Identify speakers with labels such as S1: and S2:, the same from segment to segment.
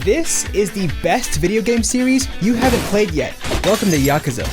S1: This is the best video game series you haven't played yet. Welcome to Yakuza.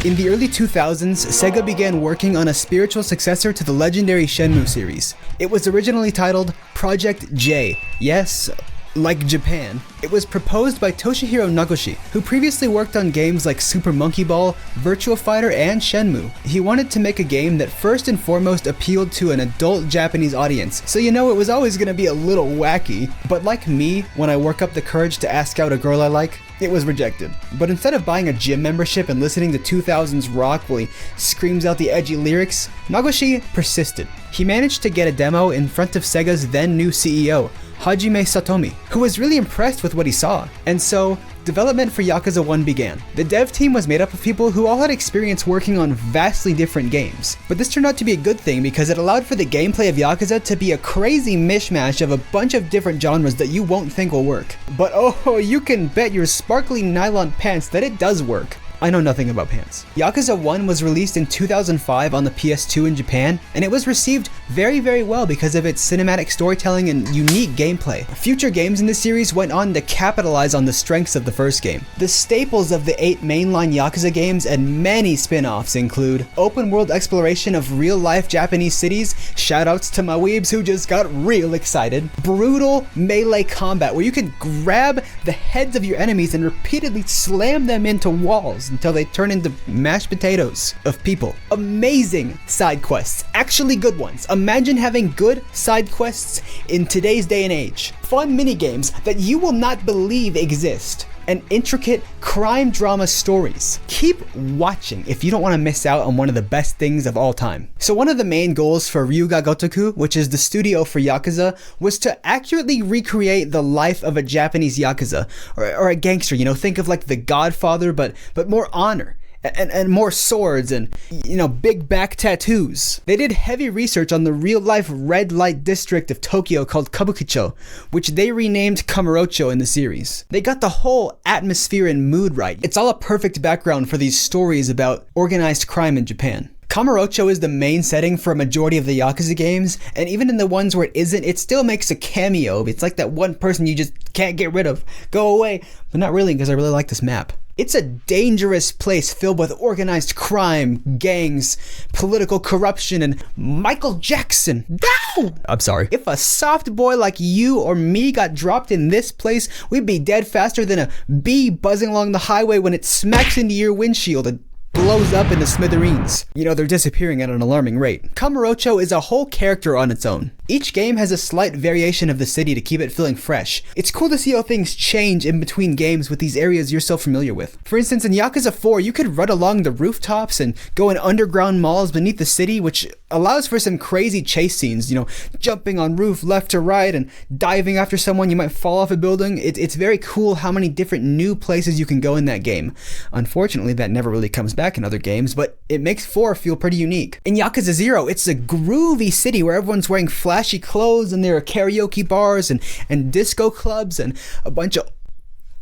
S1: In the early 2000s, Sega began working on a spiritual successor to the legendary Shenmue series. It was originally titled Project J. Yes, like Japan. It was proposed by Toshihiro Nagoshi, who previously worked on games like Super Monkey Ball, Virtua Fighter, and Shenmue. He wanted to make a game that first and foremost appealed to an adult Japanese audience, so you know it was always gonna be a little wacky. But like me, when I work up the courage to ask out a girl I like, it was rejected. But instead of buying a gym membership and listening to 2000s rock while he screams out the edgy lyrics, Nagoshi persisted. He managed to get a demo in front of Sega's then new CEO, Hajime Satomi, who was really impressed with what he saw. And so, development for Yakuza 1 began. The dev team was made up of people who all had experience working on vastly different games. But this turned out to be a good thing because it allowed for the gameplay of Yakuza to be a crazy mishmash of a bunch of different genres that you won't think will work. But oh, you can bet your sparkly nylon pants that it does work. I know nothing about pants. Yakuza 1 was released in 2005 on the PS2 in Japan, and it was received very well because of its cinematic storytelling and unique gameplay. Future games in the series went on to capitalize on the strengths of the first game. The staples of the 8 mainline Yakuza games and many spin-offs include open world exploration of real-life Japanese cities, shoutouts to my weebs who just got real excited, brutal melee combat where you could grab the heads of your enemies and repeatedly slam them into walls until they turn into mashed potatoes of people. Amazing side quests, actually good ones. Imagine having good side quests in today's day and age. Fun minigames that you will not believe exist. And intricate crime drama stories. Keep watching if you don't want to miss out on one of the best things of all time. So one of the main goals for Ryuga Gotoku, which is the studio for Yakuza, was to accurately recreate the life of a Japanese Yakuza, or a gangster, you know, think of like The Godfather, but more honor. And more swords and, you know, big back tattoos. They did heavy research on the real-life red light district of Tokyo called Kabukicho, which they renamed Kamurocho in the series. They got the whole atmosphere and mood right. It's all a perfect background for these stories about organized crime in Japan. Kamurocho is the main setting for a majority of the Yakuza games, and even in the ones where it isn't, it still makes a cameo. It's like that one person you just can't get rid of. Go away. But not really, because I really like this map. It's a dangerous place filled with organized crime, gangs, political corruption, and Michael Jackson. No! I'm sorry. If a soft boy like you or me got dropped in this place, we'd be dead faster than a bee buzzing along the highway when it smacks into your windshield and blows up into smithereens. You know, they're disappearing at an alarming rate. Kamurocho is a whole character on its own. Each game has a slight variation of the city to keep it feeling fresh. It's cool to see how things change in between games with these areas you're so familiar with. For instance, in Yakuza 4, you could run along the rooftops and go in underground malls beneath the city, which allows for some crazy chase scenes, you know, jumping on roof left to right and diving after someone. You might fall off a building. It's very cool how many different new places you can go in that game. Unfortunately, that never really comes back in other games, but it makes 4 feel pretty unique. In Yakuza 0, it's a groovy city where everyone's wearing flashy clothes and there are karaoke bars and disco clubs and a bunch of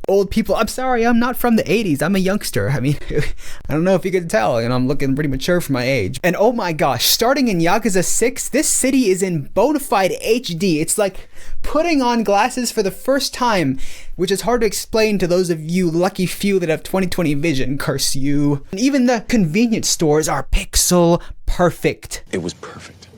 S1: old people. I'm sorry, I'm not from the 80s. I'm a youngster. I mean, I don't know if you could tell, and I'm looking pretty mature for my age. And oh my gosh, starting in Yakuza 6, this city is in bona fide HD. It's like putting on glasses for the first time, which is hard to explain to those of you lucky few that have 20/20 vision, curse you. And even the convenience stores are pixel perfect.
S2: It was perfect.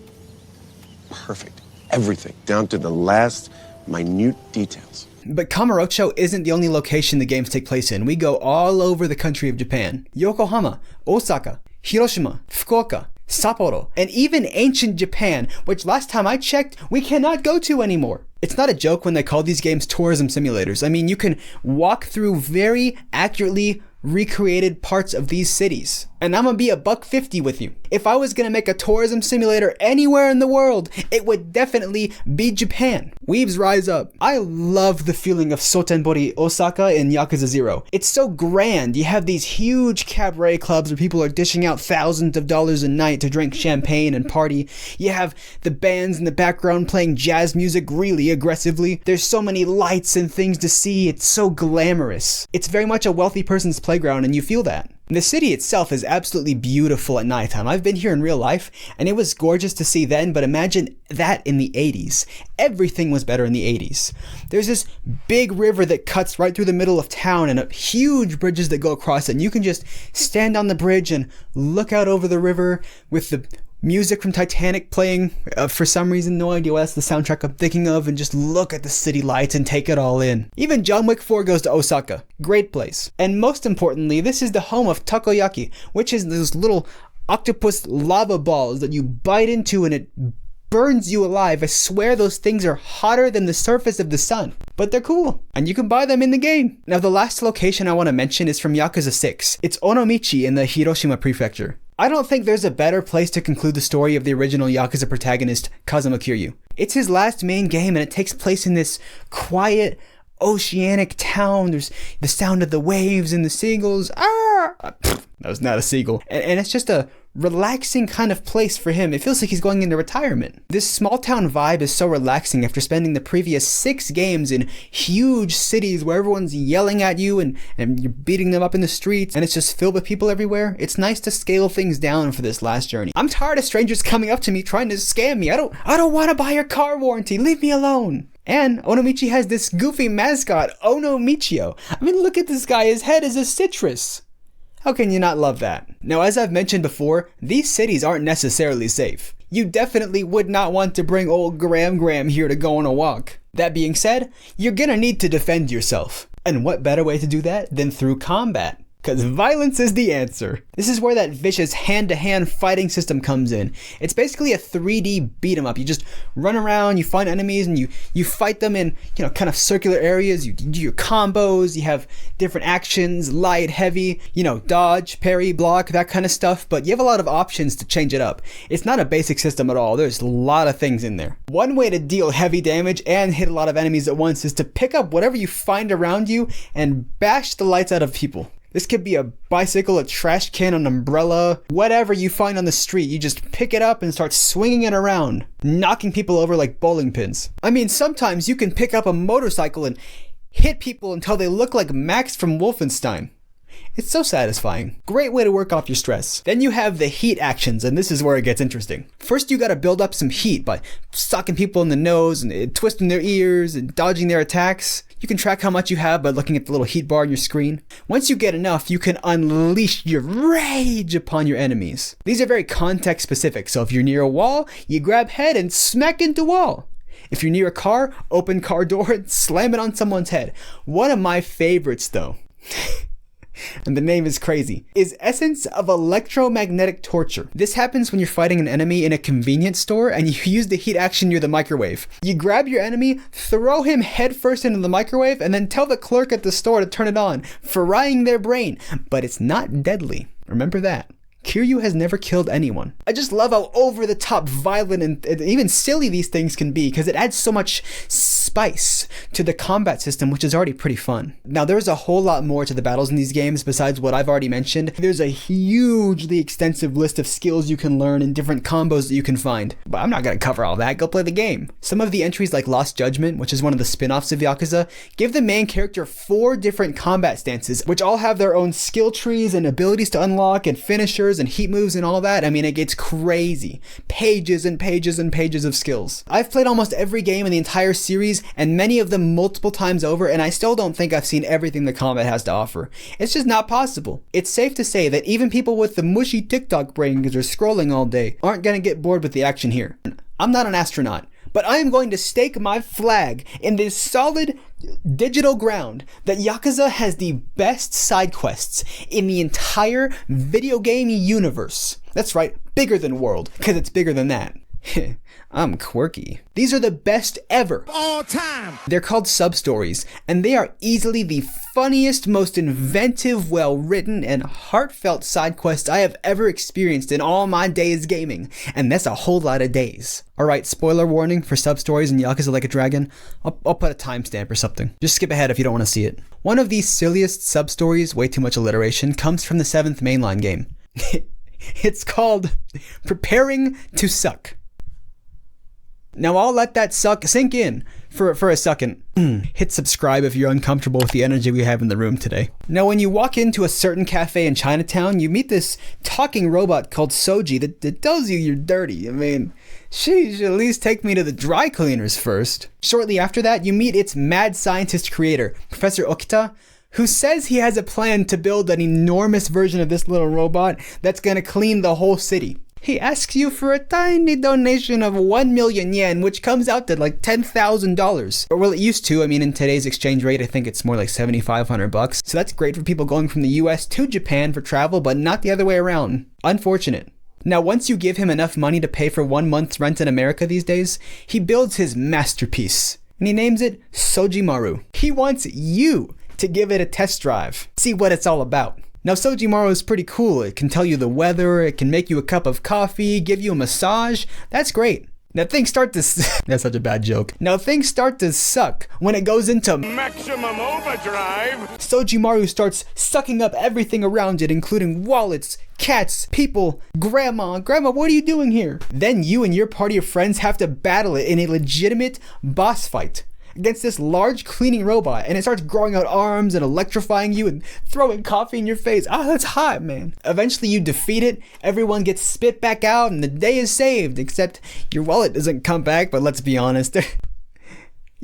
S2: Perfect. Everything, down to the last minute details.
S1: But Kamurocho isn't the only location the games take place in. We go all over the country of Japan. Yokohama, Osaka, Hiroshima, Fukuoka, Sapporo, and even ancient Japan, which last time I checked, we cannot go to anymore. It's not a joke when they call these games tourism simulators. I mean, you can walk through very accurately recreated parts of these cities. And I'm gonna be $150 with you. If I was gonna make a tourism simulator anywhere in the world, it would definitely be Japan. Weebs rise up. I love the feeling of Sotenbori Osaka in Yakuza 0. It's so grand. You have these huge cabaret clubs where people are dishing out thousands of dollars a night to drink champagne and party. You have the bands in the background playing jazz music really aggressively. There's so many lights and things to see. It's so glamorous. It's very much a wealthy person's playground, and you feel that. The city itself is absolutely beautiful at nighttime. I've been here in real life, and it was gorgeous to see then, but imagine that in the 80s. Everything was better in the 80s. There's this big river that cuts right through the middle of town, and huge bridges that go across it, and you can just stand on the bridge and look out over the river with the music from Titanic playing, for some reason, no idea why that's the soundtrack I'm thinking of, and just look at the city lights and take it all in. Even John Wick 4 goes to Osaka. Great place. And most importantly, this is the home of takoyaki, which is those little octopus lava balls that you bite into and it burns you alive. I swear those things are hotter than the surface of the sun. But they're cool, and you can buy them in the game. Now, the last location I want to mention is from Yakuza 6. It's Onomichi in the Hiroshima prefecture. I don't think there's a better place to conclude the story of the original Yakuza protagonist, Kazuma Kiryu. It's his last main game, and it takes place in this quiet, oceanic town. There's the sound of the waves and the seagulls. That was not a seagull. And it's just a relaxing kind of place for him. It feels like he's going into retirement. This small town vibe is so relaxing after spending the previous 6 games in huge cities where everyone's yelling at you and you're beating them up in the streets and it's just filled with people everywhere. It's nice to scale things down for this last journey. I'm tired of strangers coming up to me trying to scam me. I don't want to buy your car warranty. Leave me alone. And Onomichi has this goofy mascot, Onomichio. I mean, look at this guy. His head is a citrus. How can you not love that? Now, as I've mentioned before, these cities aren't necessarily safe. You definitely would not want to bring old Graham here to go on a walk. That being said, you're gonna need to defend yourself. And what better way to do that than through combat? Because violence is the answer. This is where that vicious hand-to-hand fighting system comes in. It's basically a 3D beat-em-up. You just run around, you find enemies, and you fight them in, kind of circular areas. You do your combos, you have different actions, light, heavy, dodge, parry, block, that kind of stuff. But you have a lot of options to change it up. It's not a basic system at all. There's a lot of things in there. One way to deal heavy damage and hit a lot of enemies at once is to pick up whatever you find around you and bash the lights out of people. This could be a bicycle, a trash can, an umbrella, whatever you find on the street. You just pick it up and start swinging it around, knocking people over like bowling pins. I mean, sometimes you can pick up a motorcycle and hit people until they look like Max from Wolfenstein. It's so satisfying. Great way to work off your stress. Then you have the heat actions, and this is where it gets interesting. First, you gotta build up some heat by socking people in the nose and twisting their ears and dodging their attacks. You can track how much you have by looking at the little heat bar on your screen. Once you get enough, you can unleash your rage upon your enemies. These are very context specific, so if you're near a wall, you grab head and smack into wall. If you're near a car, open car door and slam it on someone's head. One of my favorites though, and the name is crazy, is Essence of Electromagnetic Torture. This happens when you're fighting an enemy in a convenience store and you use the heat action near the microwave. You grab your enemy, throw him headfirst into the microwave, and then tell the clerk at the store to turn it on, frying their brain. But it's not deadly. Remember that. Kiryu has never killed anyone. I just love how over-the-top violent and even silly these things can be, because it adds so much spice to the combat system, which is already pretty fun. Now, there's a whole lot more to the battles in these games besides what I've already mentioned. There's a hugely extensive list of skills you can learn and different combos that you can find. But I'm not going to cover all that. Go play the game. Some of the entries like Lost Judgment, which is one of the spin-offs of Yakuza, give the main character 4 different combat stances, which all have their own skill trees and abilities to unlock and finishers and heat moves and all that. I mean, it gets crazy. Pages and pages and pages of skills. I've played almost every game in the entire series, and many of them multiple times over, and I still don't think I've seen everything the combat has to offer. It's just not possible. It's safe to say that even people with the mushy TikTok brain because they're scrolling all day aren't gonna get bored with the action here. I'm not an astronaut, but I am going to stake my flag in this solid digital ground that Yakuza has the best side quests in the entire video game universe. That's right, bigger than world, because it's bigger than that. I'm quirky. These are the best ever. All time. They're called Substories, and they are easily the funniest, most inventive, well-written, and heartfelt side quests I have ever experienced in all my days gaming, and that's a whole lot of days. Alright, spoiler warning for Substories and Yakuza Like a Dragon. I'll put a timestamp or something. Just skip ahead if you don't want to see it. One of these silliest Substories, way too much alliteration, comes from the 7th mainline game. It's called Preparing to Suck. Now I'll let that sink in for a second. Hit subscribe if you're uncomfortable with the energy we have in the room today. Now, when you walk into a certain cafe in Chinatown, you meet this talking robot called Soji that tells you you're dirty. I mean, she should at least take me to the dry cleaners first. Shortly after that, you meet its mad scientist creator, Professor Okita, who says he has a plan to build an enormous version of this little robot that's gonna clean the whole city. He asks you for a tiny donation of 1 million yen, which comes out to like $10,000. Or well, it used to. I mean, in today's exchange rate, I think it's more like $7,500. So that's great for people going from the US to Japan for travel, but not the other way around. Unfortunate. Now, once you give him enough money to pay for 1 month's rent in America these days, he builds his masterpiece. And he names it Sojimaru. He wants you to give it a test drive. See what it's all about. Now, Sojimaru is pretty cool. It can tell you the weather, it can make you a cup of coffee, give you a massage. That's great. Now things start to that's such a bad joke. Now things start to suck when it goes into maximum overdrive. Sojimaru starts sucking up everything around it, including wallets, cats, people, grandma. Grandma, what are you doing here? Then you and your party of friends have to battle it in a legitimate boss fight against this large cleaning robot, and it starts growing out arms and electrifying you and throwing coffee in your face. Ah, that's hot, man. Eventually you defeat it, everyone gets spit back out, and the day is saved, except your wallet doesn't come back, but let's be honest.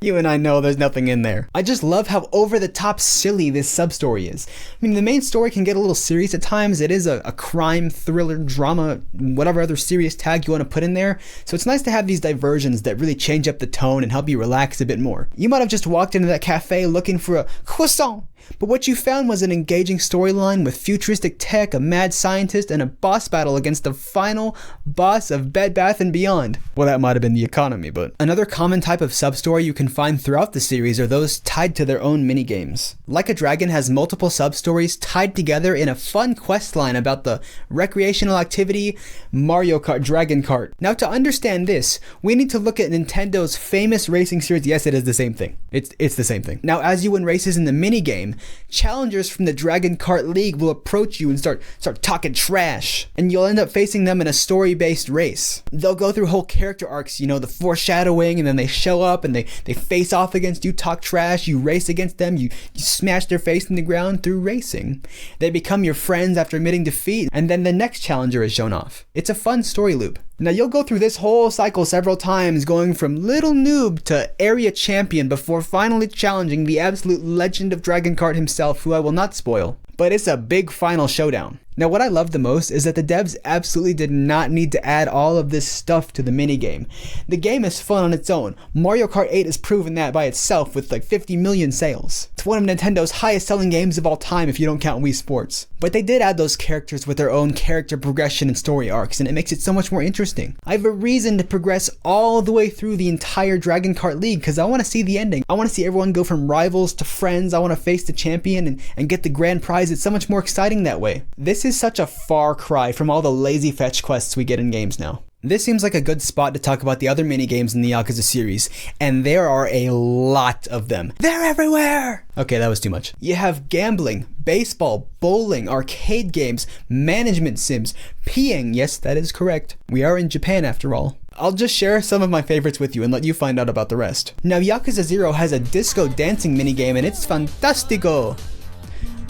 S1: You and I know there's nothing in there. I just love how over-the-top silly this sub-story is. I mean, the main story can get a little serious at times. It is a crime, thriller, drama, whatever other serious tag you want to put in there. So it's nice to have these diversions that really change up the tone and help you relax a bit more. You might have just walked into that cafe looking for a croissant, but what you found was an engaging storyline with futuristic tech, a mad scientist, and a boss battle against the final boss of Bed Bath & Beyond. Well, that might have been the economy, but... Another common type of sub-story you can find throughout the series are those tied to their own minigames. Like a Dragon has multiple sub-stories tied together in a fun quest line about the recreational activity Mario Kart Dragon Kart. Now, to understand this, we need to look at Nintendo's famous racing series. Yes, it is the same thing. It's the same thing. Now, as you win races in the minigame, challengers from the Dragon Kart League will approach you and start talking trash, and you'll end up facing them in a story-based race. They'll go through whole character arcs, you know, the foreshadowing, and then they show up and they face off against you, talk trash, you race against them, you smash their face in the ground through racing. They become your friends after admitting defeat, and then the next challenger is shown off. It's a fun story loop. Now you'll go through this whole cycle several times, going from little noob to area champion before finally challenging the absolute legend of Dragon Kart himself, who I will not spoil. But it's a big final showdown. Now what I love the most is that the devs absolutely did not need to add all of this stuff to the minigame. The game is fun on its own. Mario Kart 8 has proven that by itself with like 50 million sales. It's one of Nintendo's highest selling games of all time if you don't count Wii Sports. But they did add those characters with their own character progression and story arcs, and it makes it so much more interesting. I have a reason to progress all the way through the entire Dragon Kart League because I want to see the ending. I want to see everyone go from rivals to friends. I want to face the champion and get the grand prize. It's so much more exciting that way. This is such a far cry from all the lazy fetch quests we get in games now. This seems like a good spot to talk about the other minigames in the Yakuza series, and there are a lot of them. They're everywhere! Okay, that was too much. You have gambling, baseball, bowling, arcade games, management sims, peeing. Yes, that is correct. We are in Japan after all. I'll just share some of my favorites with you and let you find out about the rest. Now, Yakuza 0 has a disco dancing minigame, and it's fantastico.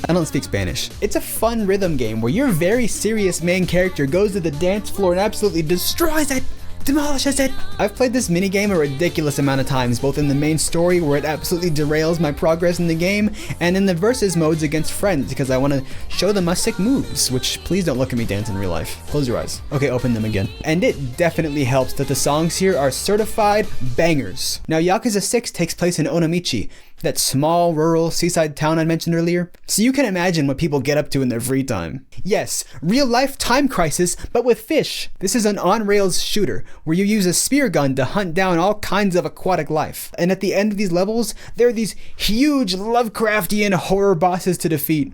S1: I don't speak Spanish. It's a fun rhythm game where your very serious main character goes to the dance floor and absolutely destroys it, demolishes it. I've played this minigame a ridiculous amount of times, both in the main story where it absolutely derails my progress in the game, and in the versus modes against friends because I want to show them my sick moves, which please don't look at me dance in real life. Close your eyes. Okay, open them again. And it definitely helps that the songs here are certified bangers. Now, Yakuza 6 takes place in Onomichi, that small, rural, seaside town I mentioned earlier. So you can imagine what people get up to in their free time. Yes, real-life Time Crisis, but with fish. This is an on-rails shooter, where you use a spear gun to hunt down all kinds of aquatic life. And at the end of these levels, there are these huge Lovecraftian horror bosses to defeat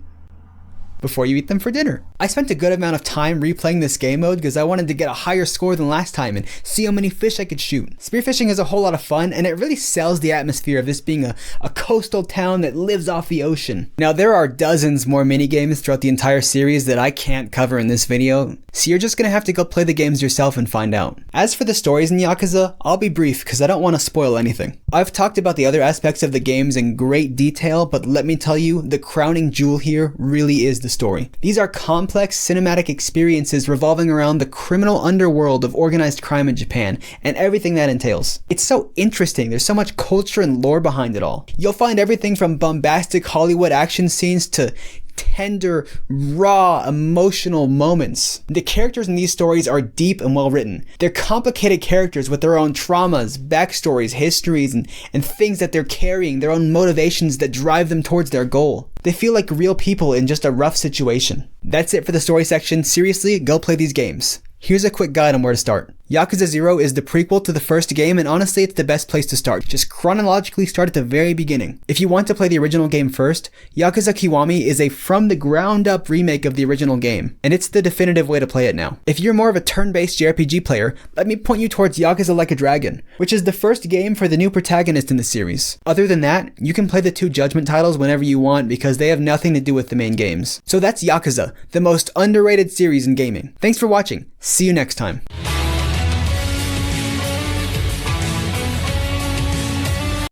S1: before you eat them for dinner. I spent a good amount of time replaying this game mode because I wanted to get a higher score than last time and see how many fish I could shoot. Spearfishing is a whole lot of fun, and it really sells the atmosphere of this being a coastal town that lives off the ocean. Now, there are dozens more minigames throughout the entire series that I can't cover in this video, so you're just gonna have to go play the games yourself and find out. As for the stories in Yakuza, I'll be brief because I don't want to spoil anything. I've talked about the other aspects of the games in great detail, but let me tell you, the crowning jewel here really is the story. These are complex cinematic experiences revolving around the criminal underworld of organized crime in Japan and everything that entails. It's so interesting, there's so much culture and lore behind it all. You'll find everything from bombastic Hollywood action scenes to tender, raw, emotional moments. The characters in these stories are deep and well written. They're complicated characters with their own traumas, backstories, histories, and things that they're carrying, their own motivations that drive them towards their goal. They feel like real people in just a rough situation. That's it for the story section. Seriously, go play these games. Here's a quick guide on where to start. Yakuza 0 is the prequel to the first game, and honestly it's the best place to start. Just chronologically start at the very beginning. If you want to play the original game first, Yakuza Kiwami is a from the ground up remake of the original game, and it's the definitive way to play it now. If you're more of a turn-based JRPG player, let me point you towards Yakuza Like a Dragon, which is the first game for the new protagonist in the series. Other than that, you can play the two Judgment titles whenever you want because they have nothing to do with the main games. So that's Yakuza, the most underrated series in gaming. Thanks for watching. See you next time.